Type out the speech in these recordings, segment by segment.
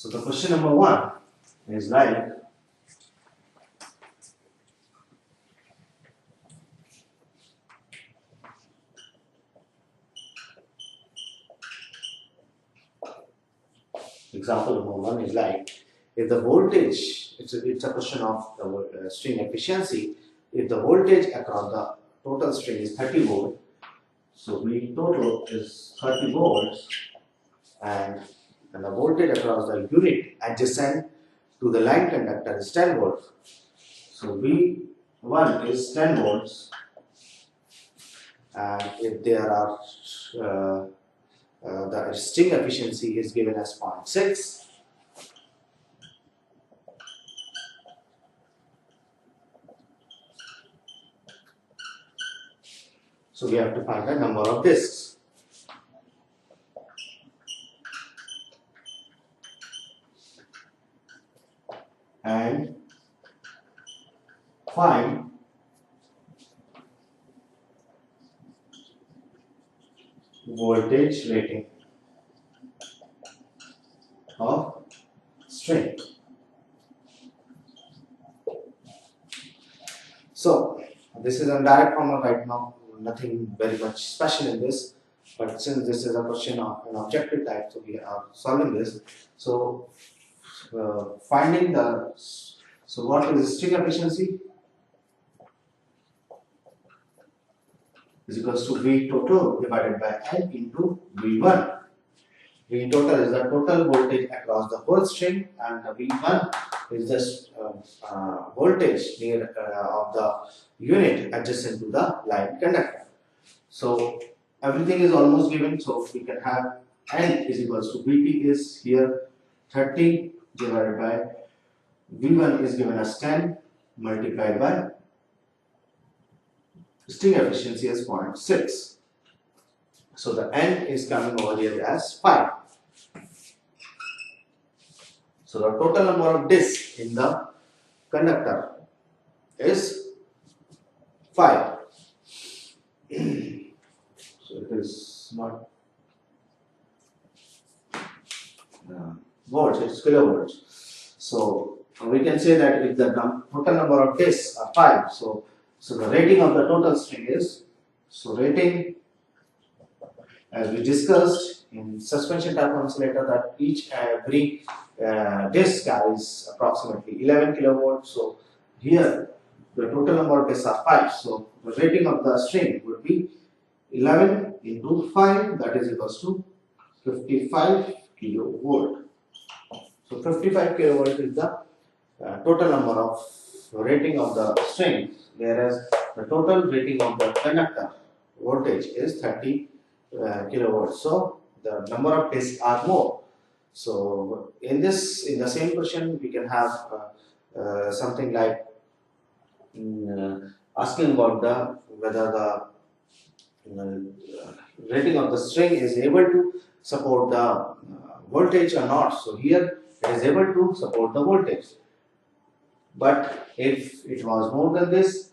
So the question number 1 is like, example number 1 is like, if the voltage, it's a question of the string efficiency, if the voltage across the total string is 30 volt, so V total is 30 volts, and the voltage across the unit adjacent to the line conductor is 10 volts. So V1 is 10 volts, and if there are the string efficiency is given as 0.6. So we have to find the number of discs. And find voltage rating of string. So this is a direct formula right now, nothing very much special in this, but since this is a question of an objective type, so we are solving this. So finding the, so what is the string efficiency? Is equals to V total divided by N into V1. V total is the total voltage across the whole string, and the V1 is the voltage near of the unit adjacent to the line conductor. So everything is almost given, so we can have N is equals to Vt is here 30 divided by V1 is given as 10 multiplied by string efficiency as 0.6. So the N is coming over here as 5. So the total number of discs in the conductor is 5. So it is not volts, it's kilovolts. So we can say that if the total number of discs are 5, so the rating of the total string is, so rating, as we discussed in suspension type insulator, that each every disc carries approximately 11 kilovolts. So here the total number of discs are 5. So the rating of the string would be 11 into 5, that is equals to 55 kilovolt. So 55 kilovolt is the total number of rating of the string, whereas the total rating of the conductor voltage is 30 kilovolts. So the number of discs are more. So in the same question, we can have something like asking about whether the rating of the string is able to support the voltage or not. So here it is able to support the voltage, but if it was more than this,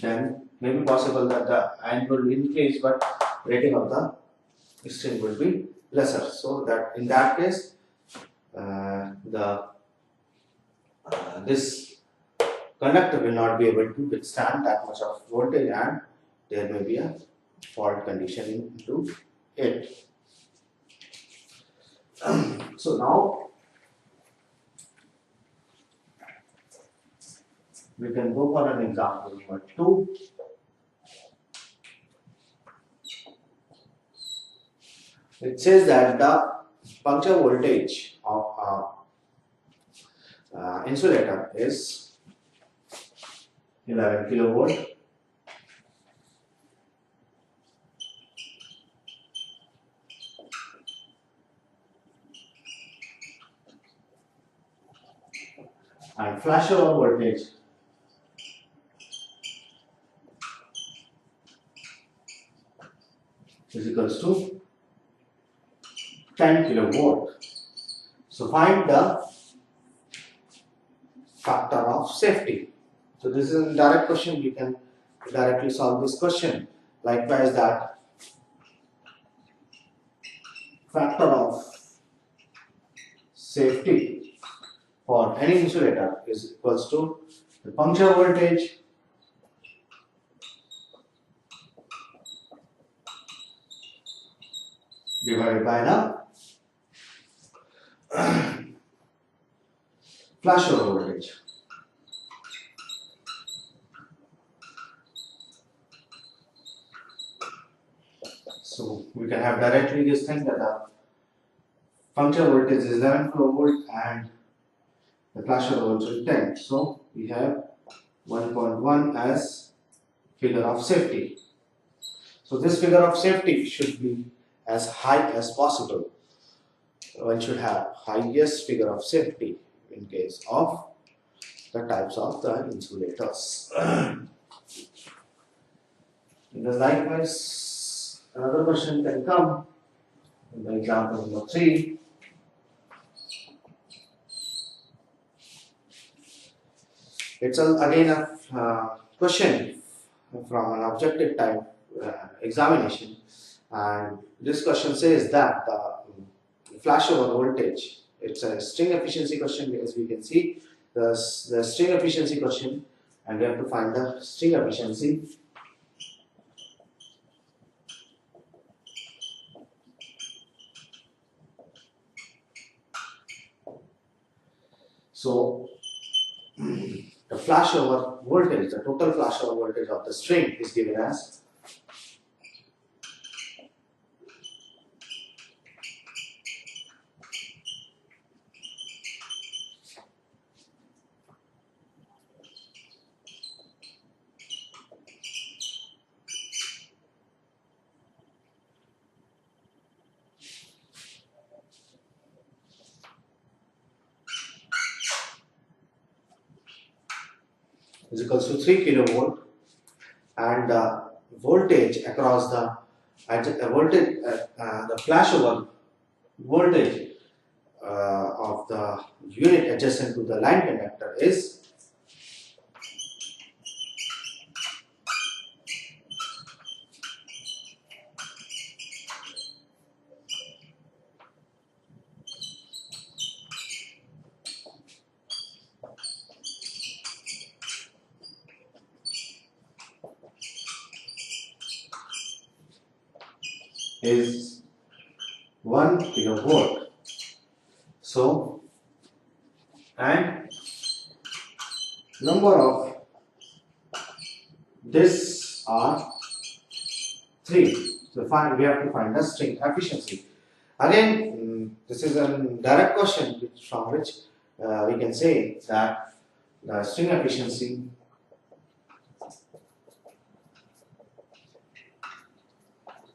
then may be possible that the N will increase, but rating of the string will be lesser. So that in that case, this conductor will not be able to withstand that much of voltage, and there may be a fault condition into it. So now we can go for an example number 2. It says that the puncture voltage of insulator is 11 kilovolt. And flashover voltage is equals to 10 kilovolt. So find the factor of safety. So this is a direct question, we can directly solve this question. Likewise, that factor of safety for any insulator is equals to the puncture voltage divided by the flashover voltage. So we can have directly this thing that the puncture voltage is 11 kilovolt and the flashover voltage is 10. So we have 1.1 as figure of safety. So this figure of safety should be as high as possible. One should have highest figure of safety in case of the types of the insulators. And likewise, another question can come in the example number 3. It's again a question from an objective type examination, and this question says that the flashover voltage, it's a string efficiency question, as we can see the string efficiency question, and we have to find the string efficiency. So the flashover voltage, the total flashover voltage of the string is given as is equals to 3 kilovolt, and the voltage across the the flashover voltage of the unit adjacent to the line conductor is is 1 kilovolt. So, and number of this are 3. So we have to find the string efficiency. Again, this is a direct question from which we can say that the string efficiency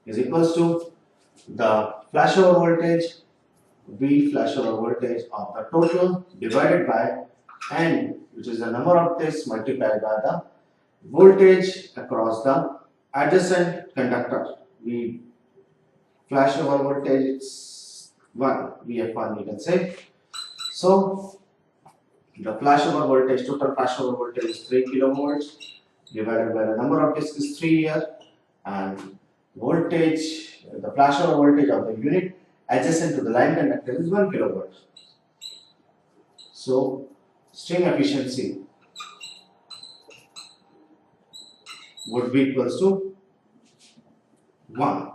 is equals to the flashover voltage, V flashover voltage of the total divided by N, which is the number of tests multiplied by the voltage across the adjacent conductor. V flashover voltage is 1, VF1 you can say. So the flashover voltage, total flashover voltage is 3 kilovolts divided by the number of discs is 3 here, and voltage, the flashover voltage of the unit adjacent to the line conductor is 1 kilovolt. So string efficiency would be equals to 1.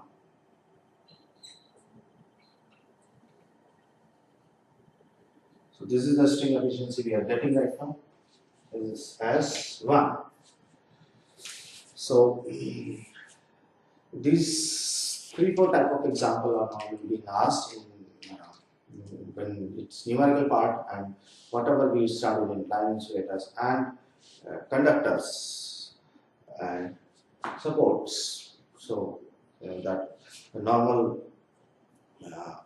So this is the string efficiency we are getting right now, is as 1. So these 3-4 type of example are normally being asked in when it's numerical part, and whatever we studied in line insulators and conductors and supports. So that the normal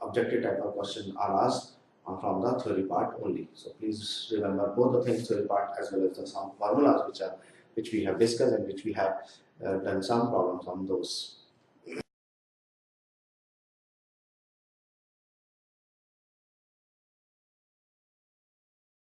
objective type of questions are asked from the theory part only. So please remember both the things, theory part as well as the some formulas which we have discussed and which we have done some problems on those.